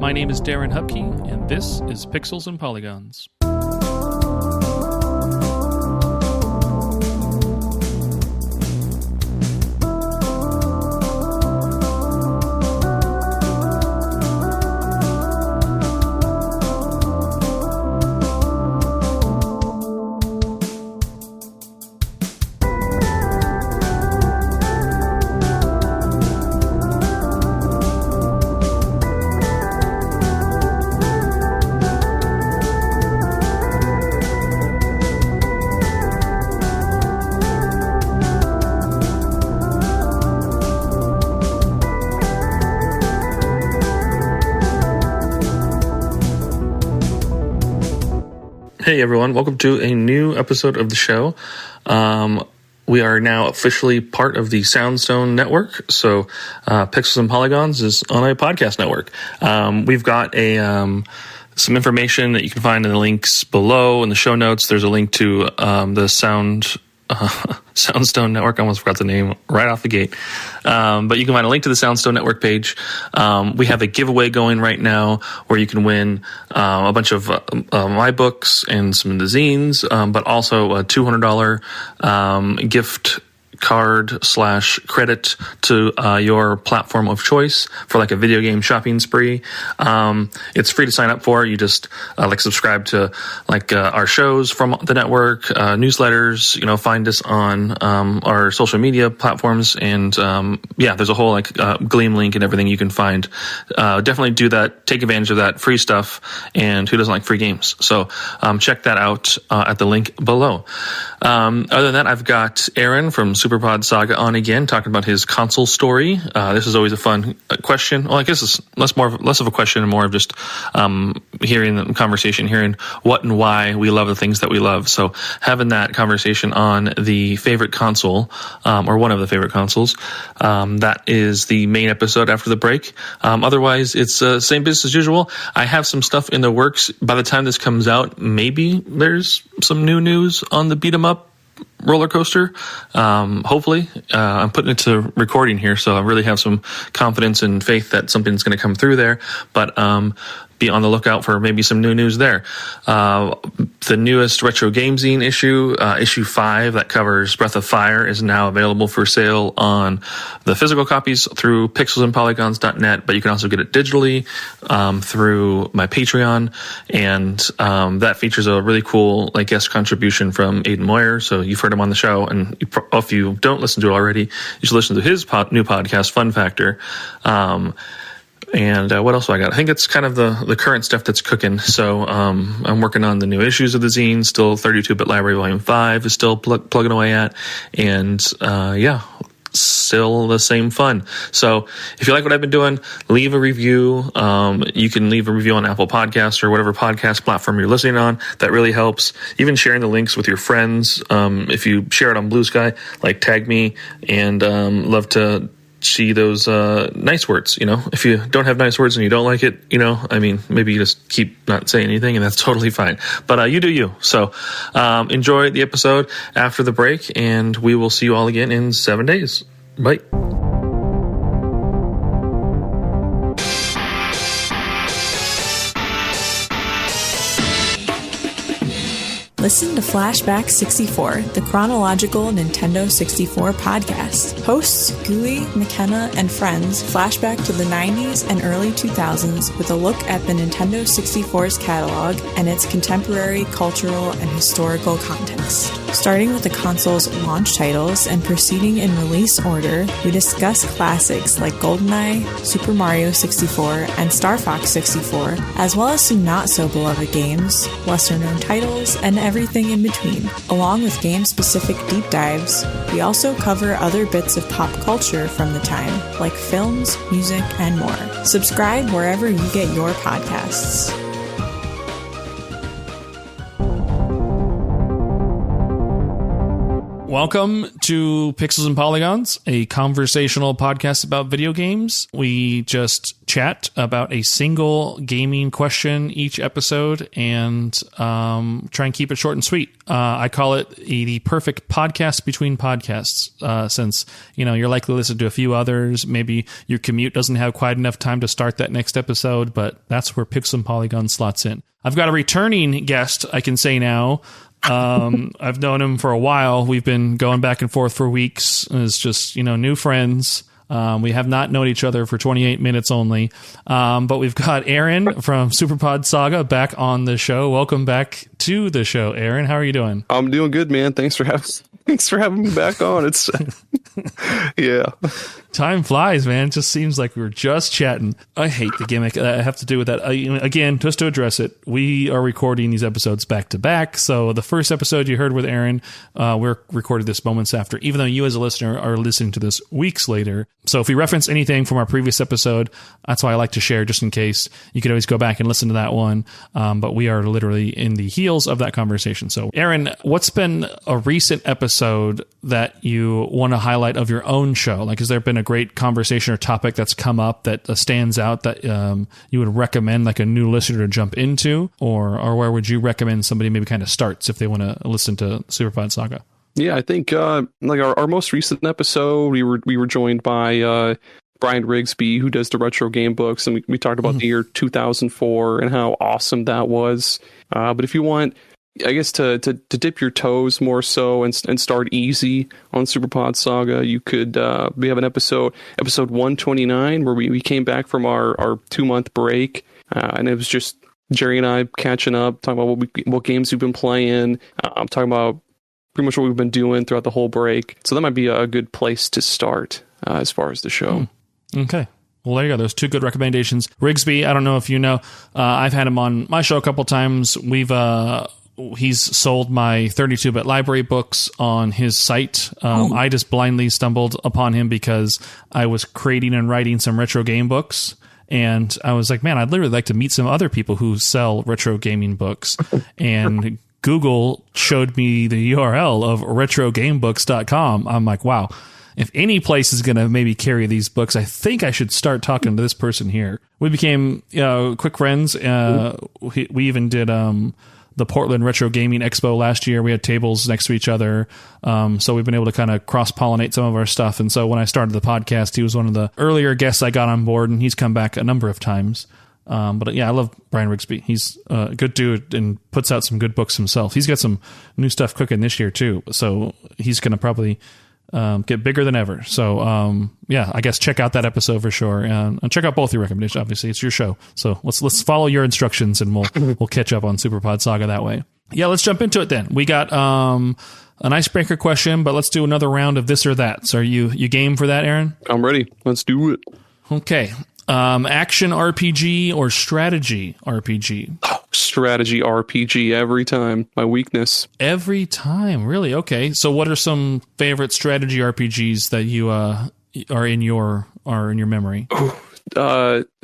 My name is Darren Hupke, and this is Pixels and Polygons. Hey everyone, welcome to a new episode of the show. We are now officially part of the Soundstone network, so Pixels and Polygons is on a podcast network. We've got some information that you can find in the links below in the show notes. There's a link to the Soundstone network. I almost forgot the name right off the gate. But you can find a link to the Soundstone network page. We have a giveaway going right now where you can win a bunch of my books and some of the zines, but also a $200 gift card / credit to your platform of choice for like a video game shopping spree. It's free to sign up for. You just subscribe to our shows from the network, newsletters, find us on our social media platforms, and there's a whole Gleam link and everything you can find. Definitely do that. Take advantage of that free stuff, and who doesn't like free games? So check that out at the link below. Other than that, I've got Aaron from SuperPod Saga on again, talking about his console story. This is always a fun question. Well, I guess it's less of a question and more of just hearing the conversation, hearing what and why we love the things that we love. So having that conversation on the favorite console, or one of the favorite consoles, that is the main episode after the break. Otherwise, it's same business as usual. I have some stuff in the works. By the time this comes out, maybe there's some new news on the beat 'em up roller coaster. Hopefully, I'm putting it to recording here, so I really have some confidence and faith that something's going to come through there. But be on the lookout for maybe some new news there. The newest Retro Game Zine issue 5 that covers Breath of Fire, is now available for sale on the physical copies through pixelsandpolygons.net, but you can also get it digitally through my Patreon, and that features a really cool guest contribution from Aidan Moyer. So you've heard him on the show, and if you don't listen to it already, you should listen to his new podcast, Fun Factor. And what else do I got? I think it's kind of the current stuff that's cooking. So I'm working on the new issues of the zine. Still 32-bit Library Volume 5 is still plugging away at. And still the same fun. So if you like what I've been doing, leave a review. You can leave a review on Apple Podcasts or whatever podcast platform you're listening on. That really helps. Even sharing the links with your friends. If you share it on Blue Sky, tag me, and love to see those nice words. If you don't have nice words and you don't like it, maybe you just keep not saying anything, and that's totally fine. But you do you. So enjoy the episode after the break, and we will see you all again in 7 days. Bye. Listen to Flashback 64, the chronological Nintendo 64 podcast. Hosts Gooey, McKenna, and friends flashback to the 90s and early 2000s with a look at the Nintendo 64's catalog and its contemporary cultural and historical context. Starting with the console's launch titles and proceeding in release order, we discuss classics like GoldenEye, Super Mario 64, and Star Fox 64, as well as some not-so-beloved games, lesser-known titles, and everything in between. Along with game-specific deep dives, we also cover other bits of pop culture from the time, like films, music, and more. Subscribe wherever you get your podcasts. Welcome to Pixels and Polygons, a conversational podcast about video games. We just chat about a single gaming question each episode and try and keep it short and sweet. I call it the perfect podcast between podcasts, since you're likely to listen to a few others. Maybe your commute doesn't have quite enough time to start that next episode, but that's where Pixels and Polygons slots in. I've got a returning guest, I can say now. I've known him for a while. We've been going back and forth for weeks. It's just, new friends. We have not known each other for 28 minutes only. But we've got Aaron from SuperPod Saga back on the show. Welcome back to the show, Aaron. How are you doing? I'm doing good, man. Thanks for having me back on. It's yeah. Time flies, man. It just seems like we were just chatting. I hate the gimmick I have to do with that. Again, just to address it, we are recording these episodes back to back. So the first episode you heard with Aaron, we're recorded this moments after, even though you as a listener are listening to this weeks later. So if we reference anything from our previous episode, that's why I like to share just in case. You could always go back and listen to that one. But we are literally in the heels of that conversation. So Aaron, what's been a recent episode that you want to highlight of your own show? Like, has there been a great conversation or topic that's come up that stands out that you would recommend like a new listener to jump into, or where would you recommend somebody maybe kind of starts if they want to listen to SuperPod Saga? Yeah, I think like our most recent episode, we were joined by Brian Rigsby, who does the retro game books, and we talked about the year 2004 and how awesome that was. But if you want, I guess, to dip your toes more so and start easy on SuperPod Saga, you could we have an episode 129 where we came back from our 2-month break, and it was just Jerry and I catching up, talking about what games we've been playing. I'm talking about pretty much what we've been doing throughout the whole break. So that might be a good place to start as far as the show. Okay. Well, there you go. There's two good recommendations. Rigsby, I don't know if you know, I've had him on my show a couple times. He's sold my 32-bit library books on his site. I just blindly stumbled upon him because I was creating and writing some retro game books. And I was like, man, I'd literally like to meet some other people who sell retro gaming books. And Google showed me the URL of retrogamebooks.com. I'm like, wow, if any place is going to maybe carry these books, I think I should start talking to this person here. We became quick friends. We even did the Portland Retro Gaming Expo last year. We had tables next to each other. So we've been able to kind of cross-pollinate some of our stuff. And so when I started the podcast, he was one of the earlier guests I got on board, and he's come back a number of times. But yeah, I love Brian Rigsby. He's a good dude and puts out some good books himself. He's got some new stuff cooking this year too. So he's going to probably get bigger than ever. So yeah, I guess check out that episode for sure. And check out both your recommendations. Obviously, it's your show. So let's follow your instructions, and we'll catch up on SuperPod Saga that way. Yeah, let's jump into it then. We got an icebreaker question, but let's do another round of this or that. So are you game for that, Aaron? I'm ready. Let's do it. Okay. Action RPG or strategy RPG? Oh, strategy RPG every time. My weakness. Every time, really? Okay. So, what are some favorite strategy RPGs that you are in your memory?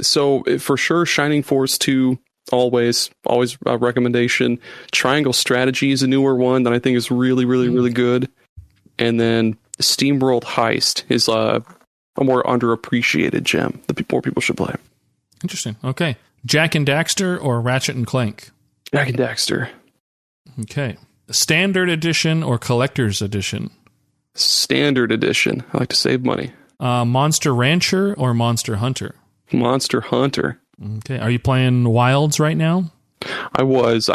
So for sure, Shining Force 2. Always a recommendation. Triangle Strategy is a newer one that I think is really good. And then SteamWorld Heist is a more underappreciated gem that more people should play. Interesting. Okay. Jak and Daxter or Ratchet and Clank? Jak and Daxter. Okay. Standard edition or collector's edition? Standard edition. I like to save money. Monster Rancher or Monster Hunter? Monster Hunter. Okay. Are you playing Wilds right now? I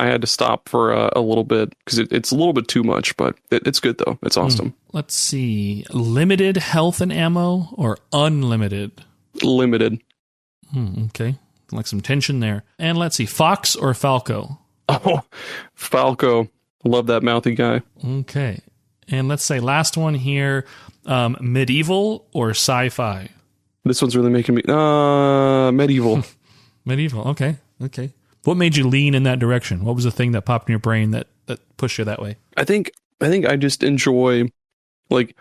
had to stop for a little bit because it's a little bit too much, but it's good though. It's awesome. Let's see. Limited health and ammo or unlimited? Limited. Okay. Like some tension there. And let's see. Fox or Falco? Oh, Falco. Love that mouthy guy. Okay. And let's say last one here. Medieval or sci-fi? This one's really making me... medieval. Medieval. Okay. What made you lean in that direction? What was the thing that popped in your brain that pushed you that way? I think I just enjoy like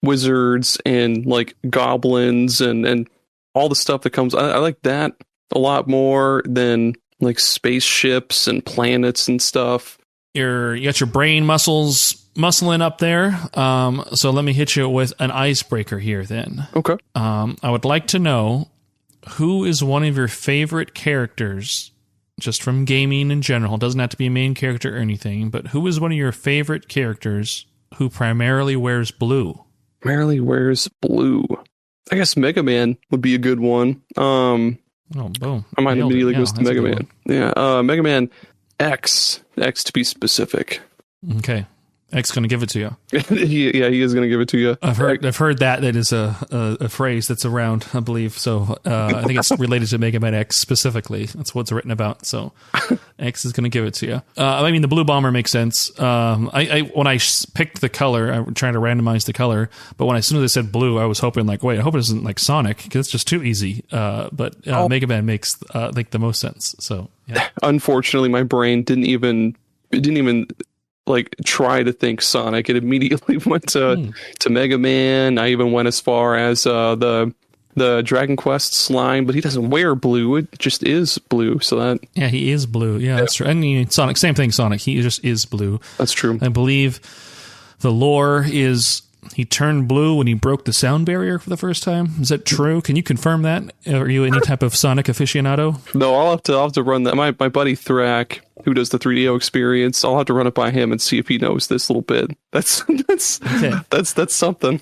wizards and like goblins and all the stuff that comes. I like that a lot more than like spaceships and planets and stuff. You got your brain muscles muscling up there. So let me hit you with an icebreaker here then. Okay. I would like to know, who is one of your favorite characters, just from gaming in general? It doesn't have to be a main character or anything, but who is one of your favorite characters who primarily wears blue? Primarily wears blue. I guess Mega Man would be a good one. Oh, boom. I might Nailed immediately it. goes to That's a Mega good Man. Yeah, Mega Man X to be specific. one. Okay. X going to give it to you. he is going to give it to you. I've heard that is a phrase that's around, I believe. So I think it's related to Mega Man X specifically. That's what it's written about. So X is going to give it to you. I mean, the blue bomber makes sense. When I picked the color, I'm trying to randomize the color, but as soon as I said blue, I was hoping like, wait, I hope it isn't like Sonic, because it's just too easy. But Mega Man makes like the most sense. So yeah. Unfortunately, my brain didn't even like try to think Sonic. It immediately went to Mega Man. I even went as far as the Dragon Quest slime, but he doesn't wear blue. It just is blue. So that he is blue. Yeah, that's true. I mean, Sonic, same thing. Sonic, he just is blue. That's true. I believe the lore is he turned blue when he broke the sound barrier for the first time. Is that true? Can you confirm that? Are you any type of Sonic aficionado? No, I'll have to run that. My buddy Thrak, who does the 3DO experience, I'll have to run it by him and see if he knows this little bit. That's something.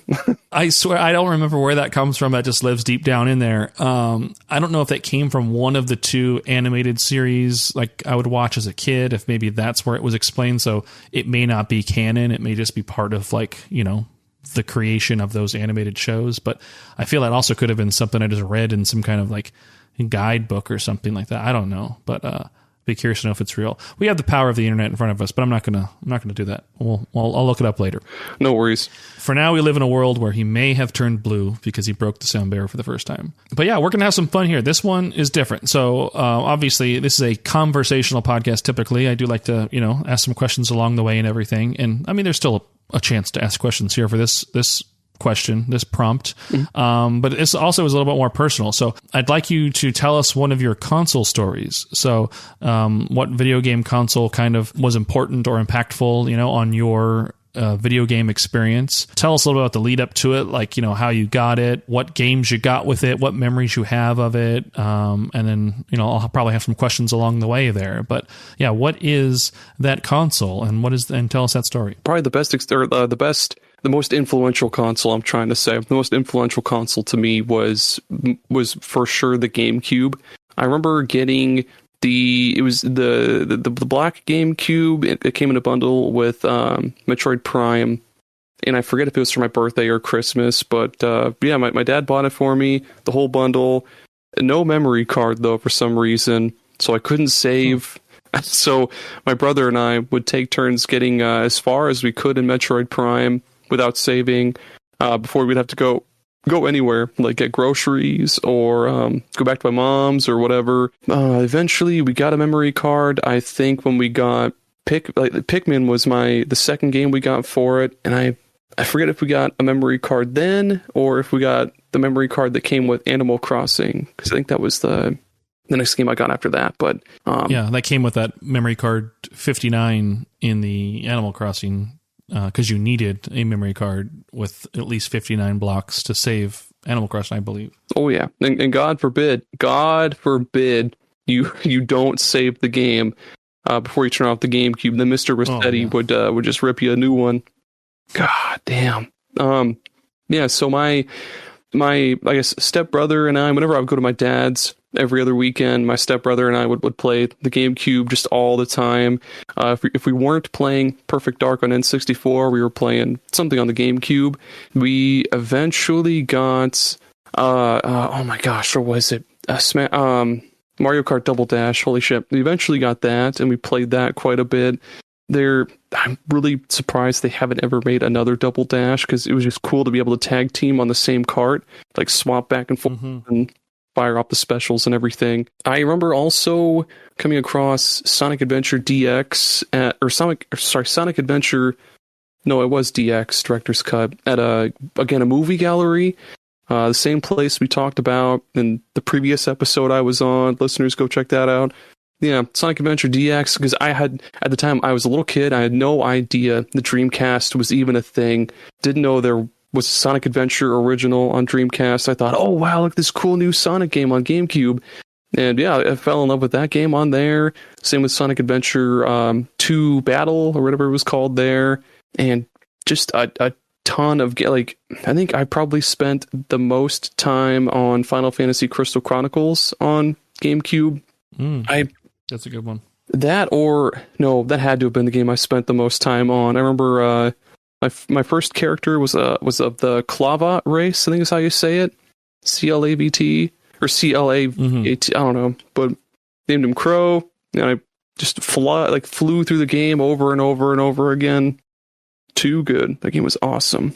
I swear I don't remember where that comes from. That just lives deep down in there. I don't know if that came from one of the two animated series like I would watch as a kid, if maybe that's where it was explained. So it may not be canon. It may just be part of like, the creation of those animated shows. But I feel that also could have been something I just read in some kind of like guidebook or something like that. I don't know, but be curious to know if it's real. We have the power of the internet in front of us, but I'm not gonna do that. I'll look it up later. No worries. For now, we live in a world where he may have turned blue because he broke the sound barrier for the first time. But yeah, we're gonna have some fun here. This one is different. So obviously, this is a conversational podcast. Typically, I do like to ask some questions along the way and everything. And I mean, there's still a chance to ask questions here for this question, this prompt. But this also is a little bit more personal. So I'd like you to tell us one of your console stories. So what video game console kind of was important or impactful, on your video game experience. Tell us a little bit about the lead up to it, like, how you got it, what games you got with it, what memories you have of it. And then, I'll probably have some questions along the way there. But yeah, what is that console and tell us that story. Probably the most influential console, I'm trying to say. The most influential console to me was for sure the GameCube. I remember getting the black GameCube. It came in a bundle with Metroid Prime, and I forget if it was for my birthday or Christmas, but my dad bought it for me, the whole bundle. No memory card though for some reason, so I couldn't save. So my brother and I would take turns getting as far as we could in Metroid Prime without saving before we'd have to go anywhere, like get groceries or go back to my mom's or whatever. Eventually we got a memory card. I think when we got Pikmin was the second game we got for it, and I forget if we got a memory card then or if we got the memory card that came with Animal Crossing, because I think that was the next game I got after that. But that came with that memory card 59 in the Animal Crossing, because you needed a memory card with at least 59 blocks to save Animal Crossing, I believe. Oh yeah, and God forbid you don't save the game before you turn off the GameCube. Then Mr. Rossetti would just rip you a new one. God damn. So my I guess stepbrother and I, whenever I would go to my dad's every other weekend, my stepbrother and I would play the GameCube just all the time. If we weren't playing Perfect Dark on N64, we were playing something on the GameCube. We eventually got oh my gosh, what was it? Mario Kart Double Dash. Holy shit! We eventually got that, and we played that quite a bit. I'm really surprised they haven't ever made another Double Dash, because it was just cool to be able to tag team on the same cart, like swap back and forth and fire up the specials and everything. I remember also coming across Sonic Adventure DX Sonic Adventure. No, it was DX Director's Cut at a movie gallery. The same place we talked about in the previous episode I was on. Listeners, go check that out. Yeah, Sonic Adventure DX, because I had, at the time, I was a little kid. I had no idea the Dreamcast was even a thing. Didn't know there was Sonic Adventure original on Dreamcast. I thought, oh, wow, look at this cool new Sonic game on GameCube. And yeah, I fell in love with that game on there. Same with Sonic Adventure 2 Battle, or whatever it was called there. And just a ton of, like, I think I probably spent the most time on Final Fantasy Crystal Chronicles on GameCube. That's a good one. That had to have been the game I spent the most time on. I remember my first character was of the Clavat race, I think is how you say it. CLAVT or CLAVT, I don't know. But named him Crow, and I just flew through the game over and over and over again. Too good. That game was awesome.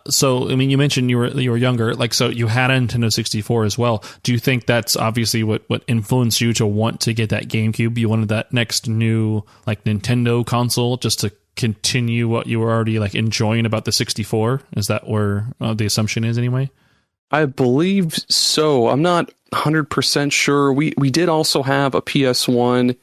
So I mean, you mentioned you were younger, like, so you had a Nintendo 64 as well. Do you think that's obviously what influenced you to want to get that GameCube? You wanted that next new like Nintendo console just to continue what you were already like enjoying about the 64? Is that where the assumption is anyway? I believe so. I'm not 100% sure. We did also have a PS1,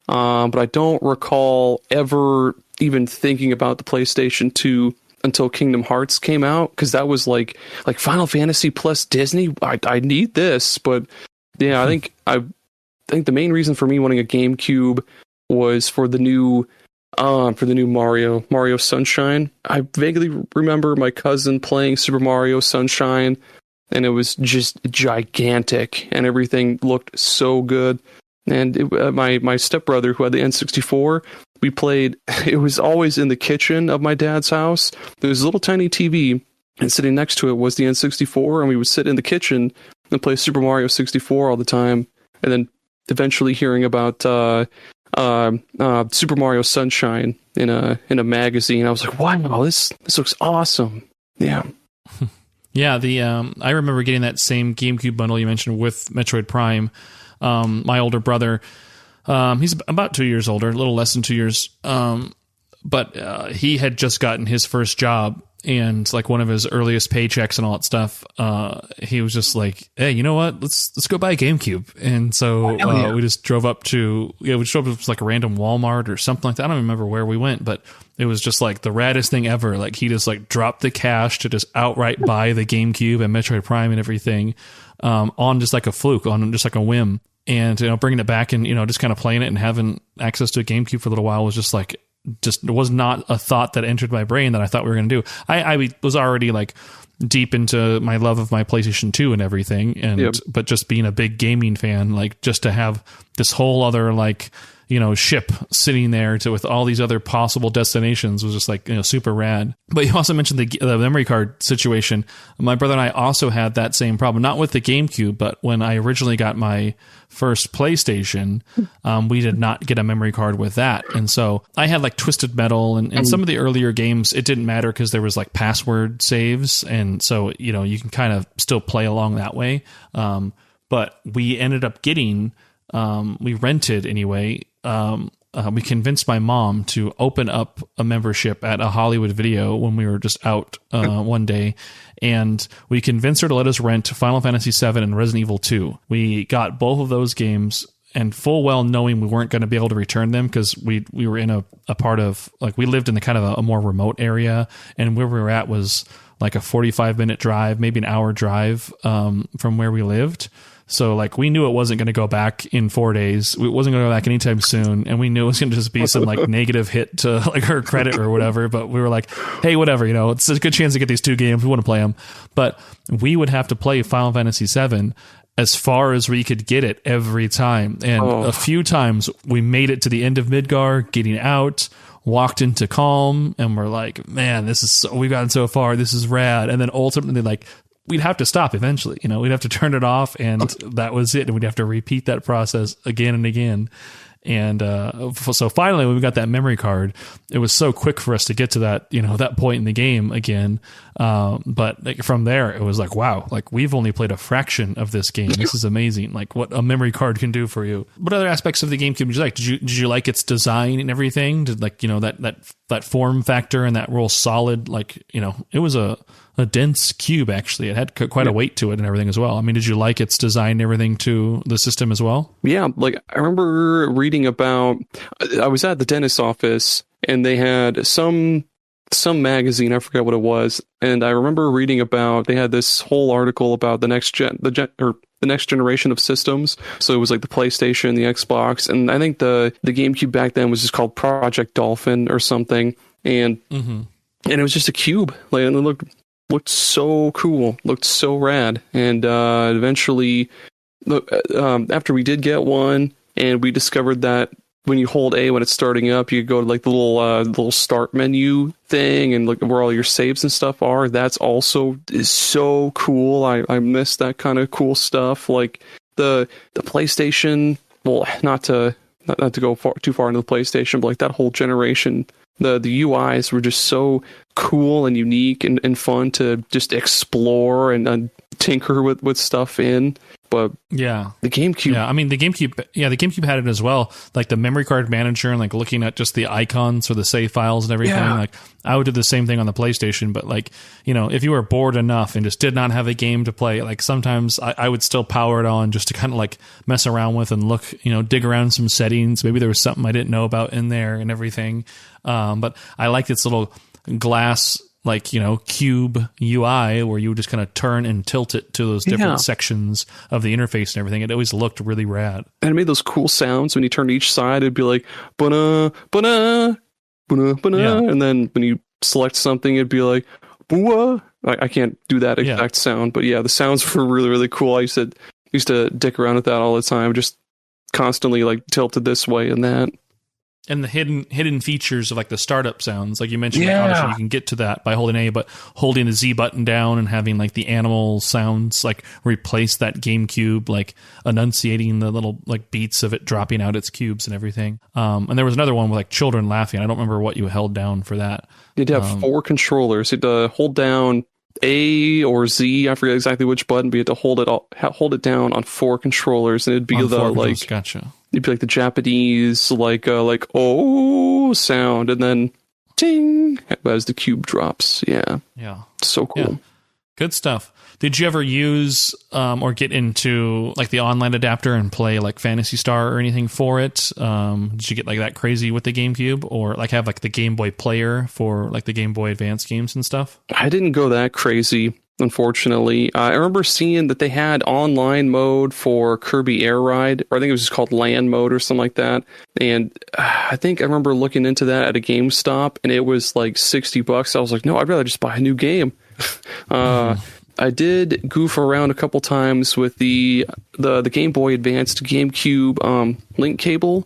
but I don't recall ever even thinking about the PlayStation 2 until Kingdom Hearts came out, because that was like Final Fantasy plus Disney. I need this, but yeah, I think the main reason for me wanting a GameCube was for the new Mario Sunshine. I vaguely remember my cousin playing Super Mario Sunshine, and it was just gigantic, and everything looked so good. And my stepbrother, who had the N64, we played. It was always in the kitchen of my dad's house. There was a little tiny TV, and sitting next to it was the N64, and we would sit in the kitchen and play Super Mario 64 all the time. And then eventually hearing about Super Mario Sunshine in a magazine, I was like, wow, this looks awesome. Yeah. Yeah, I remember getting that same GameCube bundle you mentioned with Metroid Prime. My older brother, he's about 2 years older, a little less than 2 years, but he had just gotten his first job, and like one of his earliest paychecks and all that stuff, he was just like, hey, you know what, let's go buy a GameCube. And so we just drove up to like a random Walmart or something like that. I don't remember where we went, but it was just like the raddest thing ever. Like he just like dropped the cash to just outright buy the GameCube and Metroid Prime and everything, on just like a fluke, on just like a whim. And, bringing it back and, just kind of playing it and having access to a GameCube for a little while was just was not a thought that entered my brain that I thought we were going to do. I was already like deep into my love of my PlayStation 2 and everything. But just being a big gaming fan, like just to have this whole other like, ship sitting there with all these other possible destinations was just like, super rad. But you also mentioned the memory card situation. My brother and I also had that same problem, not with the GameCube, but when I originally got my first PlayStation, we did not get a memory card with that. And so I had like Twisted Metal and some of the earlier games, it didn't matter because there was like password saves. And so, you can kind of still play along that way. But we ended up getting, we rented anyway, we convinced my mom to open up a membership at a Hollywood Video when we were just out one day, and we convinced her to let us rent Final Fantasy VII and Resident Evil 2. We got both of those games, and full well knowing we weren't going to be able to return them because we were in a part of, like, we lived in the kind of a more remote area, and where we were at was like a 45-minute drive, maybe an hour drive from where we lived. So like we knew it wasn't going to go back in 4 days. It wasn't going to go back anytime soon. And we knew it was going to just be some like negative hit to like her credit or whatever. But we were like, hey, whatever, it's a good chance to get these two games. We want to play them. But we would have to play Final Fantasy VII as far as we could get it every time. And a few times we made it to the end of Midgar, getting out, walked into Calm, and we're like, man, we've gotten so far. This is rad. And then ultimately, like, we'd have to stop eventually, we'd have to turn it off, and that was it. And we'd have to repeat that process again and again. And so finally, when we got that memory card, it was so quick for us to get to that, that point in the game again. But like, from there, it was like, wow, like we've only played a fraction of this game. This is amazing. Like what a memory card can do for you. What other aspects of the GameCube did you like? Did you like its design and everything? Did like, that form factor and that real solid, like, it was a dense cube, actually. It had quite a weight to it and everything as well. I mean, did you like its design and everything to the system as well? Yeah, like I remember reading about, I was at the dentist's office and they had some magazine, I forget what it was, and I remember reading about, they had this whole article about the next generation of systems. So it was like the PlayStation, the Xbox, and I think the GameCube back then was just called Project Dolphin or something, and it was just a cube, like, and it looked so cool, looked so rad, and eventually, after we did get one, and we discovered that when you hold A when it's starting up, you go to like the little start menu thing and look where all your saves and stuff are. That's also is so cool. I miss that kind of cool stuff. Like the PlayStation. Well, not to go too far into the PlayStation, but like that whole generation, the UIs were just so cool and unique and fun to just explore and tinker with stuff in. But yeah, the GameCube. Yeah, I mean the GameCube had it as well. Like the memory card manager and like looking at just the icons for the save files and everything. Yeah. Like I would do the same thing on the PlayStation. But like, if you were bored enough and just did not have a game to play, like sometimes I would still power it on just to kind of like mess around with and look, dig around some settings. Maybe there was something I didn't know about in there and everything. But I liked its little glass, like, cube UI where you would just kind of turn and tilt it to those different sections of the interface and everything. It always looked really rad. And it made those cool sounds when you turned each side. It'd be like, ba-na, ba-na, ba-na, ba-na. Yeah. And then when you select something, it'd be like, boo. I can't do that exact sound, but yeah, the sounds were really, really cool. I used to dick around with that all the time, just constantly like tilted this way and that. And the hidden features of like the startup sounds, like you mentioned, like, obviously you can get to that by holding A, but holding the Z button down and having like the animal sounds like replace that GameCube, like enunciating the little like beats of it dropping out its cubes and everything. And there was another one with like children laughing. I don't remember what you held down for that. You'd have 4 controllers. You'd hold down A or Z. I forget exactly which button, but you had to hold it down on 4 controllers, and it'd be gotcha. It'd be like the Japanese like oh sound, and then ting as the cube drops. Yeah, so cool. Yeah. Good stuff. Did you ever use or get into like the online adapter and play like Phantasy Star or anything for it? Did you get like that crazy with the GameCube, or like have like the Game Boy player for like the Game Boy Advance games and stuff? I didn't go that crazy, unfortunately. I remember seeing that they had online mode for Kirby Air Ride, or I think it was just called LAN mode or something like that. And I think I remember looking into that at a GameStop, and it was like $60. I was like, no, I'd rather just buy a new game. I did goof around a couple times with the Game Boy Advance to GameCube link cable,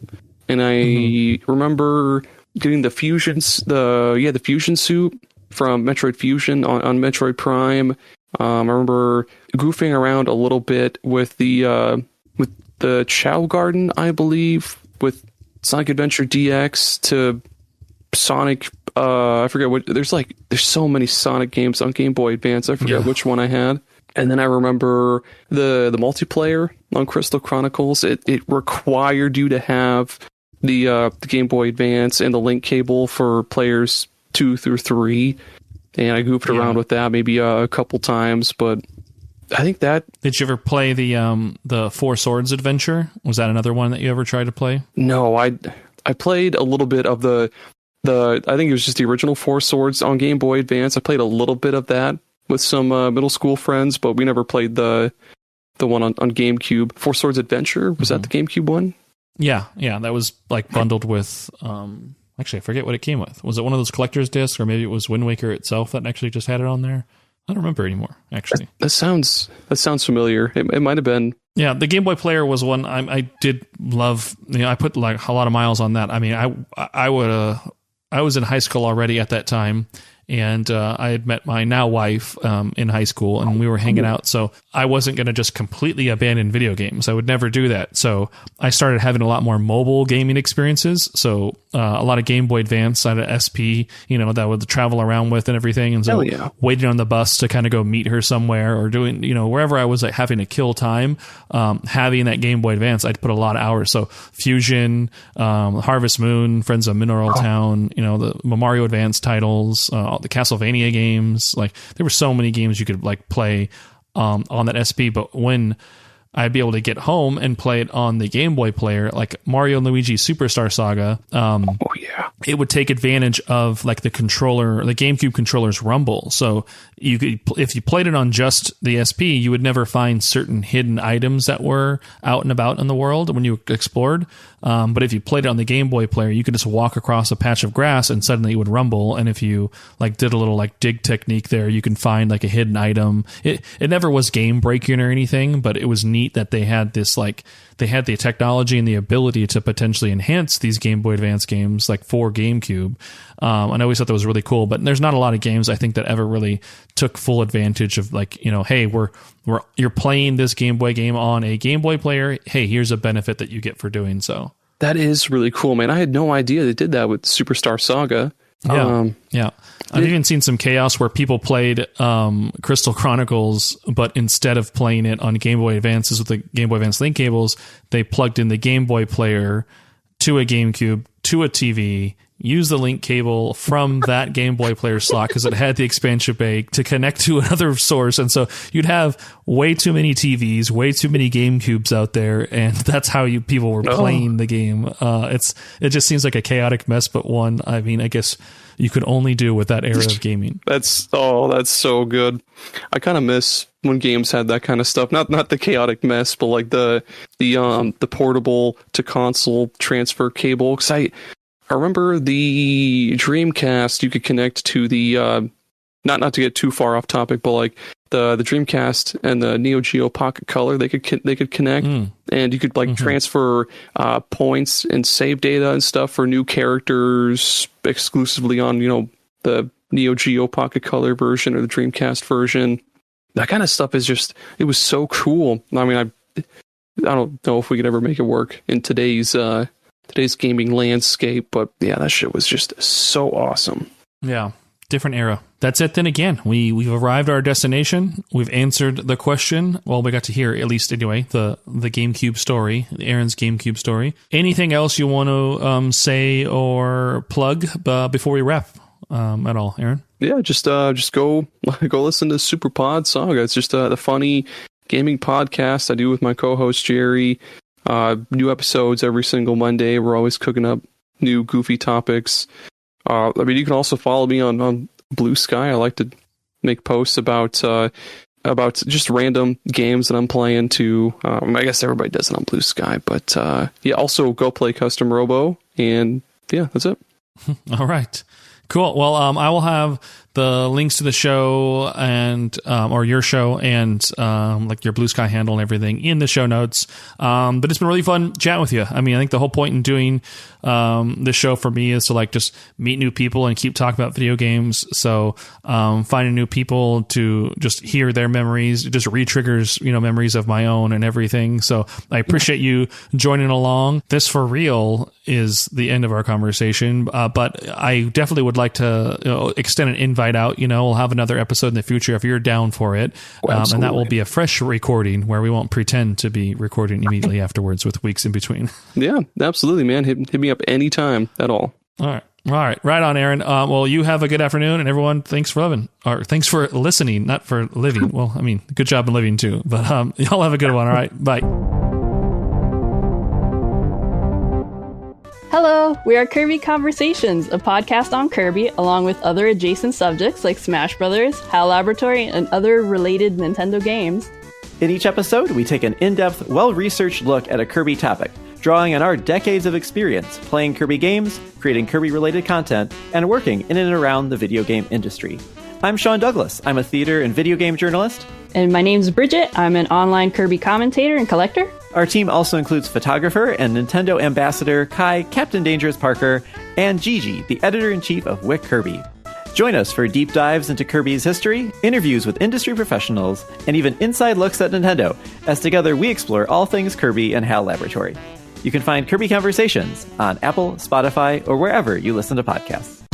and I remember getting the Fusion suit from Metroid Fusion on Metroid Prime. I remember goofing around a little bit with the Chow Garden, I believe, with Sonic Adventure DX to Sonic. I forget what. There's so many Sonic games on Game Boy Advance. I forget which one I had. And then I remember the multiplayer on Crystal Chronicles. It required you to have the Game Boy Advance and the link cable for players 2 through 3. And I goofed around with that maybe a couple times, but I think that. Did you ever play the Four Swords adventure? Was that another one that you ever tried to play? No, I played a little bit of the I think it was just the original Four Swords on Game Boy Advance. I played a little bit of that with some middle school friends, but we never played the one on GameCube. Four Swords Adventure, was that the GameCube one? Yeah, that was like bundled with. Actually, I forget what it came with. Was it one of those collector's discs, or maybe it was Wind Waker itself that actually just had it on there? I don't remember anymore. Actually, that sounds familiar. It might have been. Yeah, the Game Boy Player was one I did love. I put like a lot of miles on that. I mean, I was in high school already at that time, and I had met my now wife in high school, and we were hanging out. So I wasn't going to just completely abandon video games. I would never do that. So I started having a lot more mobile gaming experiences. So a lot of Game Boy Advance, I had an SP, that I would travel around with and everything. And so waiting on the bus to kind of go meet her somewhere, or doing, wherever I was like having to kill time, having that Game Boy Advance, I'd put a lot of hours. So Fusion, Harvest Moon, Friends of Mineral Town, the Mario Advance titles, the Castlevania games. Like, there were so many games you could like play on that SP. But when I'd be able to get home and play it on the Game Boy player, like Mario and Luigi Superstar Saga, it would take advantage of like the GameCube controller's rumble. So you could, if you played it on just the SP, you would never find certain hidden items that were out and about in the world when you explored. But if you played it on the Game Boy player, you could just walk across a patch of grass and suddenly it would rumble. And if you like did a little like dig technique there, you can find like a hidden item. It never was game breaking or anything, but it was neat that they had this like, they had the technology and the ability to potentially enhance these Game Boy Advance games like for GameCube. And I always thought that was really cool, but there's not a lot of games I think that ever really took full advantage of like, hey, you're playing this Game Boy game on a Game Boy player. Hey, here's a benefit that you get for doing so. That is really cool, man. I had no idea they did that with Superstar Saga. Yeah. I've even seen some chaos where people played Crystal Chronicles, but instead of playing it on Game Boy Advances with the Game Boy Advance link cables, they plugged in the Game Boy player to a GameCube, to a TV, used the link cable from that Game Boy player slot because it had the expansion bay to connect to another source. And so you'd have way too many TVs, way too many GameCubes out there. And that's how people were playing the game. It just seems like a chaotic mess, but one, I mean, I guess you could only do with that era of gaming. That's so good. I kind of miss when games had that kind of stuff. Not the chaotic mess, but like the portable to console transfer cable. 'Cause I remember the Dreamcast, you could connect to the not to get too far off topic, but like the Dreamcast and the Neo Geo Pocket Color, they could connect, and you could like transfer points and save data and stuff for new characters exclusively on the Neo Geo Pocket Color version or the Dreamcast version. That kind of stuff is it was so cool. I mean, I don't know if we could ever make it work in today's gaming landscape, but yeah, that shit was just so awesome. Yeah, different era. That's it then. Again, we've arrived at our destination. We've answered the question. Well, we got to hear, at least anyway, the GameCube story, Aaron's GameCube story. Anything else you want to say or plug before we wrap at all, Aaron? Yeah, just go listen to SuperPod Saga. It's just the funny gaming podcast I do with my co-host Jerry. New episodes every single Monday. We're always cooking up new goofy topics. I mean, you can also follow me on Blue Sky. I like to make posts about just random games that I'm playing too. I guess everybody does it on Blue Sky, but yeah, also go play Custom Robo, and yeah, that's it. All right. Cool. Well, I will have the links to the show and or your show and like your Blue Sky handle and everything in the show notes. But it's been really fun chatting with you. I mean, I think the whole point in doing this show for me is to like just meet new people and keep talking about video games. So finding new people to just hear their memories, it just re-triggers memories of my own and everything. So I appreciate you joining along. This for real is the end of our conversation, but I definitely would like to extend an invite out. We'll have another episode in the future if you're down for it. And that will be a fresh recording where we won't pretend to be recording immediately afterwards with weeks in between. Yeah, absolutely, man. Hit me up anytime at all. All right. Right on, Aaron. Well, you have a good afternoon, and everyone, thanks for listening, not for living. Well, I mean, good job in living too, but y'all have a good one. All right. Bye. Hello, we are Kirby Conversations, a podcast on Kirby, along with other adjacent subjects like Smash Brothers, HAL Laboratory, and other related Nintendo games. In each episode, we take an in-depth, well-researched look at a Kirby topic, drawing on our decades of experience playing Kirby games, creating Kirby-related content, and working in and around the video game industry. I'm Sean Douglas. I'm a theater and video game journalist. And my name's Bridget. I'm an online Kirby commentator and collector. Our team also includes photographer and Nintendo ambassador Kai Captain Dangerous Parker and Gigi, the editor-in-chief of Wick Kirby. Join us for deep dives into Kirby's history, interviews with industry professionals, and even inside looks at Nintendo, as together we explore all things Kirby and HAL Laboratory. You can find Kirby Conversations on Apple, Spotify, or wherever you listen to podcasts.